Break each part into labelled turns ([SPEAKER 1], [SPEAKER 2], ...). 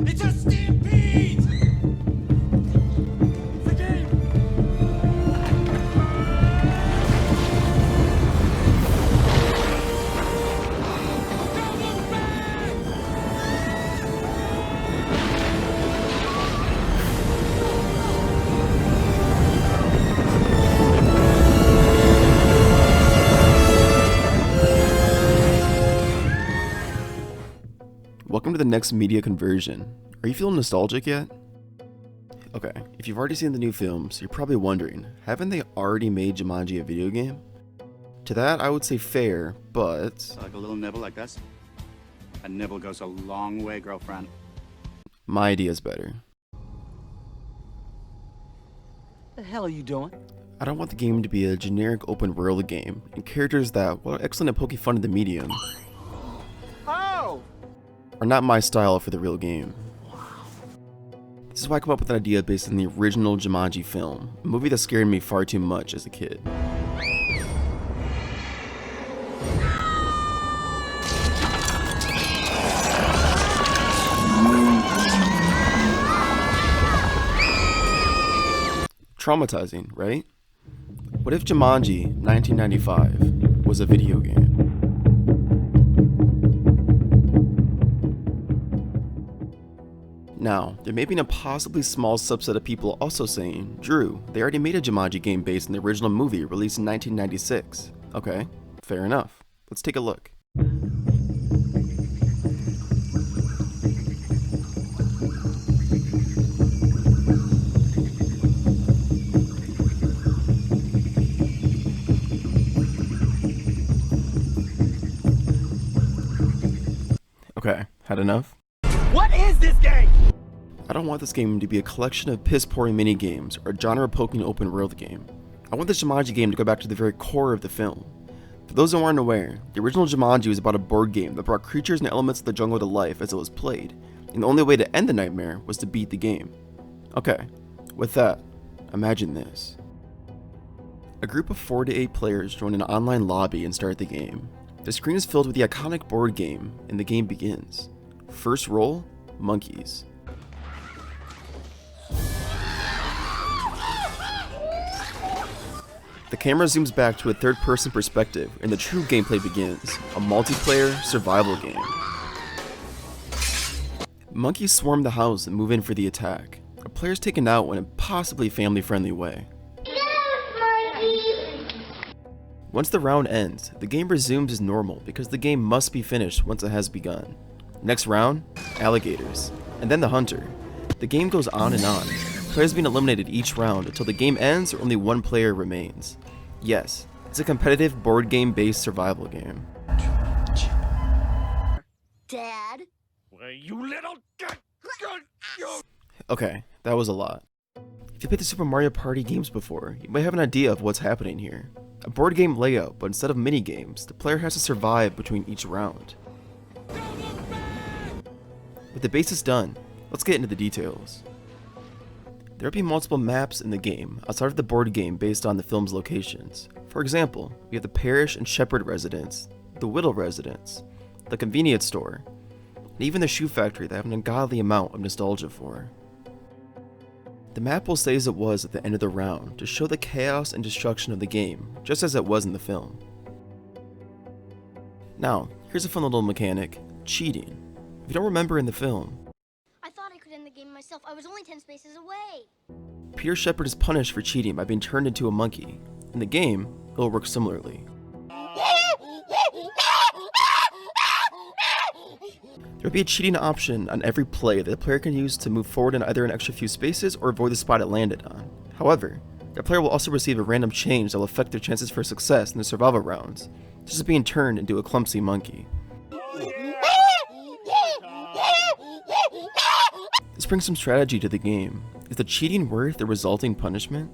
[SPEAKER 1] It's a stampede! It's a game! Don't look back!
[SPEAKER 2] Welcome to the next media conversion. Are you feeling nostalgic yet? Okay, if you've already seen the new films, you're probably wondering, haven't they already made Jumanji a video game? To that, I would say fair, but
[SPEAKER 3] Like a little nibble like this? A nibble goes a long way, girlfriend.
[SPEAKER 2] my idea is better.
[SPEAKER 1] The hell are you doing?
[SPEAKER 2] I don't want the game to be a generic open world game, and characters that, while excellent at poking fun at the medium,
[SPEAKER 1] Oh!
[SPEAKER 2] are not my style for the real game. This is why I come up with an idea based on the original Jumanji film, a movie that scared me far too much as a kid. Traumatizing, right? What if Jumanji 1995 was a video game? Now, there may be a possibly small subset of people also saying, Drew, they already made a Jumanji game based on the original movie released in 1996. Okay, fair enough. Let's take a look. Okay, had enough?
[SPEAKER 1] What is this game?
[SPEAKER 2] I don't want this game to be a collection of piss-poor mini-games or a genre-poking open-world game. I want this Jumanji game to go back to the very core of the film. For those who aren't aware, the original Jumanji was about a board game that brought creatures and elements of the jungle to life as it was played, and the only way to end the nightmare was to beat the game. Okay, with that, imagine this. A group of 4 to 8 players join an online lobby and start the game. The screen is filled with the iconic board game, and the game begins. First roll, monkeys. The camera zooms back to a third-person perspective, and the true gameplay begins, a multiplayer survival game. Monkeys swarm the house and move in for the attack. A player's taken out in a possibly family-friendly way. Once the round ends, the game resumes as normal because the game must be finished once it has begun. Next round, alligators, and then the hunter. The game goes on and on, players being eliminated each round until the game ends or only one player remains. Yes, it's a competitive board game based survival game.
[SPEAKER 4] Dad?
[SPEAKER 1] Well, you little...
[SPEAKER 2] Okay, that was a lot. If you played the Super Mario Party games before, you might have an idea of what's happening here. A board game layout, but instead of mini games, the player has to survive between each round. With the basics done, let's get into the details. There will be multiple maps in the game outside of the board game based on the film's locations. For example, we have the Parish and Shepherd residence, the Whittle residence, the convenience store, and even the shoe factory that I have an ungodly amount of nostalgia for. The map will stay as it was at the end of the round to show the chaos and destruction of the game, just as it was in the film. Now, here's a fun little mechanic, cheating. If you don't remember in the film,
[SPEAKER 4] I thought I could end the game myself. I was only 10 spaces away.
[SPEAKER 2] Peter Shepherd is punished for cheating by being turned into a monkey. In the game, it will work similarly. There will be a cheating option on every play that the player can use to move forward in either an extra few spaces or avoid the spot it landed on. However, the player will also receive a random change that will affect their chances for success in the survival rounds, just as being turned into a clumsy monkey. This brings some strategy to the game. Is the cheating worth the resulting punishment?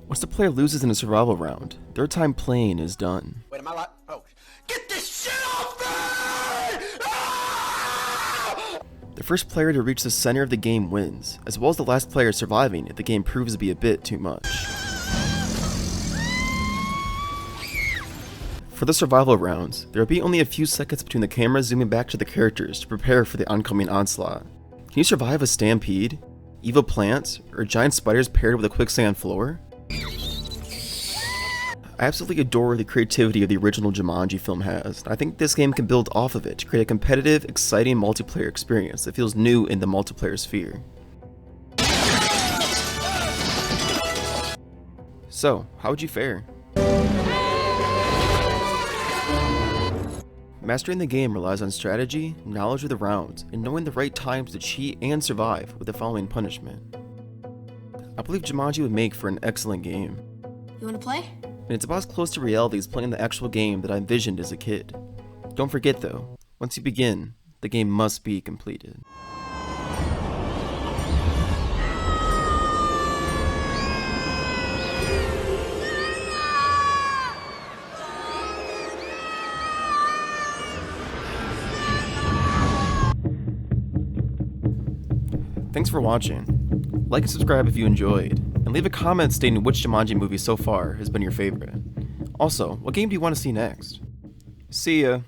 [SPEAKER 2] Once the player loses in a survival round, their time playing is done.
[SPEAKER 1] Wait, am I lot? Oh. Get this shit off me! Ah!
[SPEAKER 2] The first player to reach the center of the game wins, as well as the last player surviving if the game proves to be a bit too much. For the survival rounds, there will be only a few seconds between the camera zooming back to the characters to prepare for the oncoming onslaught. Can you survive a stampede, evil plants, or giant spiders paired with a quicksand floor? I absolutely adore the creativity of the original Jumanji film has, and I think this game can build off of it to create a competitive, exciting multiplayer experience that feels new in the multiplayer sphere. So, how would you fare? Mastering the game relies on strategy, knowledge of the rounds, and knowing the right times to cheat and survive with the following punishment. I believe Jumanji would make for an excellent game.
[SPEAKER 5] You wanna play?
[SPEAKER 2] And it's about as close to reality as playing the actual game that I envisioned as a kid. Don't forget though, once you begin, the game must be completed. Thanks for watching. Like and subscribe if you enjoyed, and leave a comment stating which Jumanji movie so far has been your favorite. Also, what game do you want to see next? See ya!